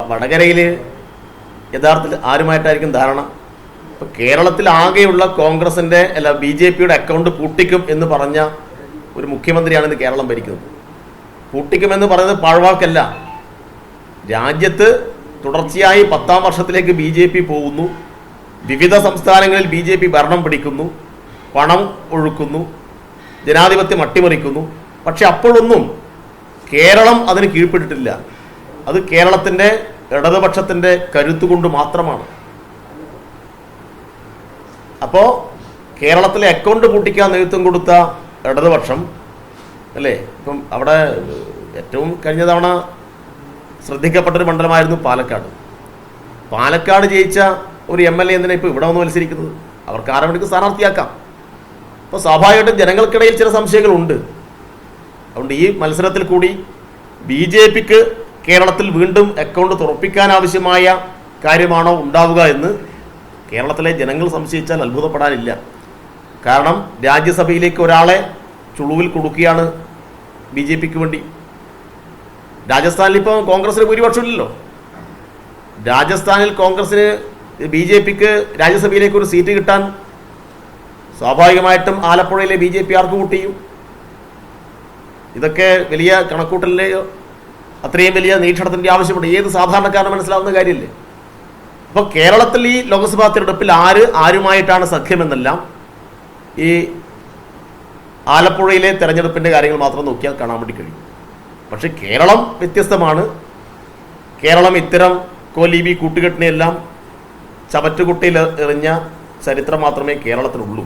വടകരയിൽ യഥാർത്ഥത്തിൽ ആരുമായിട്ടായിരിക്കും ധാരണ? ഇപ്പൊ കേരളത്തിൽ ആകെയുള്ള കോൺഗ്രസിന്റെ BJPയുടെ അക്കൗണ്ട് പൂട്ടിക്കും എന്ന് പറഞ്ഞ ഒരു മുഖ്യമന്ത്രിയാണ് ഇന്ന് കേരളം ഭരിക്കുന്നത്. പൂട്ടിക്കുമെന്ന് പറയുന്നത് പാഴ്വാക്കല്ല. രാജ്യത്ത് തുടർച്ചയായി 10ാം വർഷത്തിലേക്ക് BJP പോകുന്നു. വിവിധ സംസ്ഥാനങ്ങളിൽ BJP ഭരണം പിടിക്കുന്നു, പണം ഒഴുക്കുന്നു, ജനാധിപത്യം അട്ടിമറിക്കുന്നു. പക്ഷെ അപ്പോഴൊന്നും കേരളം അതിന് കീഴ്പ്പെട്ടിട്ടില്ല. അത് കേരളത്തിൻ്റെ ഇടതുപക്ഷത്തിൻ്റെ കരുത്തുകൊണ്ട് മാത്രമാണ്. അപ്പോൾ കേരളത്തിലെ അക്കൗണ്ട് പൂട്ടിക്കാൻ നേതൃത്വം കൊടുത്ത ഇടതുപക്ഷം അല്ലേ, ഇപ്പം അവിടെ ഏറ്റവും കഴിഞ്ഞ തവണ ശ്രദ്ധിക്കപ്പെട്ടൊരു മണ്ഡലമായിരുന്നു പാലക്കാട്. പാലക്കാട് ജയിച്ച ഒരു MLA എന്തിനാണ് ഇപ്പോൾ ഇവിടെ വന്ന് മത്സരിക്കുന്നത്? അവർക്ക് ആരെ വേണമെങ്കിൽ സ്ഥാനാർത്ഥിയാക്കാം. അപ്പോൾ സ്വാഭാവികമായിട്ടും ജനങ്ങൾക്കിടയിൽ ചില സംശയങ്ങളുണ്ട്. അതുകൊണ്ട് ഈ മത്സരത്തിൽ കൂടി BJPക്ക് കേരളത്തിൽ വീണ്ടും അക്കൗണ്ട് തുറപ്പിക്കാൻ ആവശ്യമായ കാര്യമാണോ ഉണ്ടാവുക എന്ന് കേരളത്തിലെ ജനങ്ങൾ സംശയിച്ചാൽ അത്ഭുതപ്പെടാനില്ല. കാരണം രാജ്യസഭയിലേക്ക് ഒരാളെ ചുളുവിൽ കൊടുക്കുകയാണ് BJPക്ക് വേണ്ടി. രാജസ്ഥാനിൽ ഇപ്പോൾ കോൺഗ്രസിന് ഭൂരിപക്ഷമില്ലല്ലോ. രാജസ്ഥാനിൽ കോൺഗ്രസിന് BJPക്ക് രാജ്യസഭയിലേക്ക് ഒരു സീറ്റ് കിട്ടാൻ സ്വാഭാവികമായിട്ടും ആലപ്പുഴയിലെ BJP ആർക്ക് വോട്ട് ചെയ്യും? ഇതൊക്കെ വലിയ കണക്കൂട്ടലിലെയോ അത്രയും വലിയ നിരീക്ഷണത്തിൻ്റെ ആവശ്യമുണ്ട്. ഏത് സാധാരണക്കാരന് മനസ്സിലാവുന്ന കാര്യമില്ലേ? അപ്പോൾ കേരളത്തിൽ ഈ ലോക്സഭാ തിരഞ്ഞെടുപ്പിൽ ആരുമായിട്ടാണ് സഖ്യമെന്നെല്ലാം ഈ ആലപ്പുഴയിലെ തെരഞ്ഞെടുപ്പിൻ്റെ കാര്യങ്ങൾ മാത്രം നോക്കിയാൽ കാണാൻ വേണ്ടി കഴിയും. പക്ഷെ കേരളം വ്യത്യസ്തമാണ്. കേരളം ഇത്തരം കോലീബി കൂട്ടുകെട്ടിനെയെല്ലാം ചവറ്റുകുട്ടയിൽ എറിഞ്ഞ ചരിത്രം മാത്രമേ കേരളത്തിനുള്ളൂ.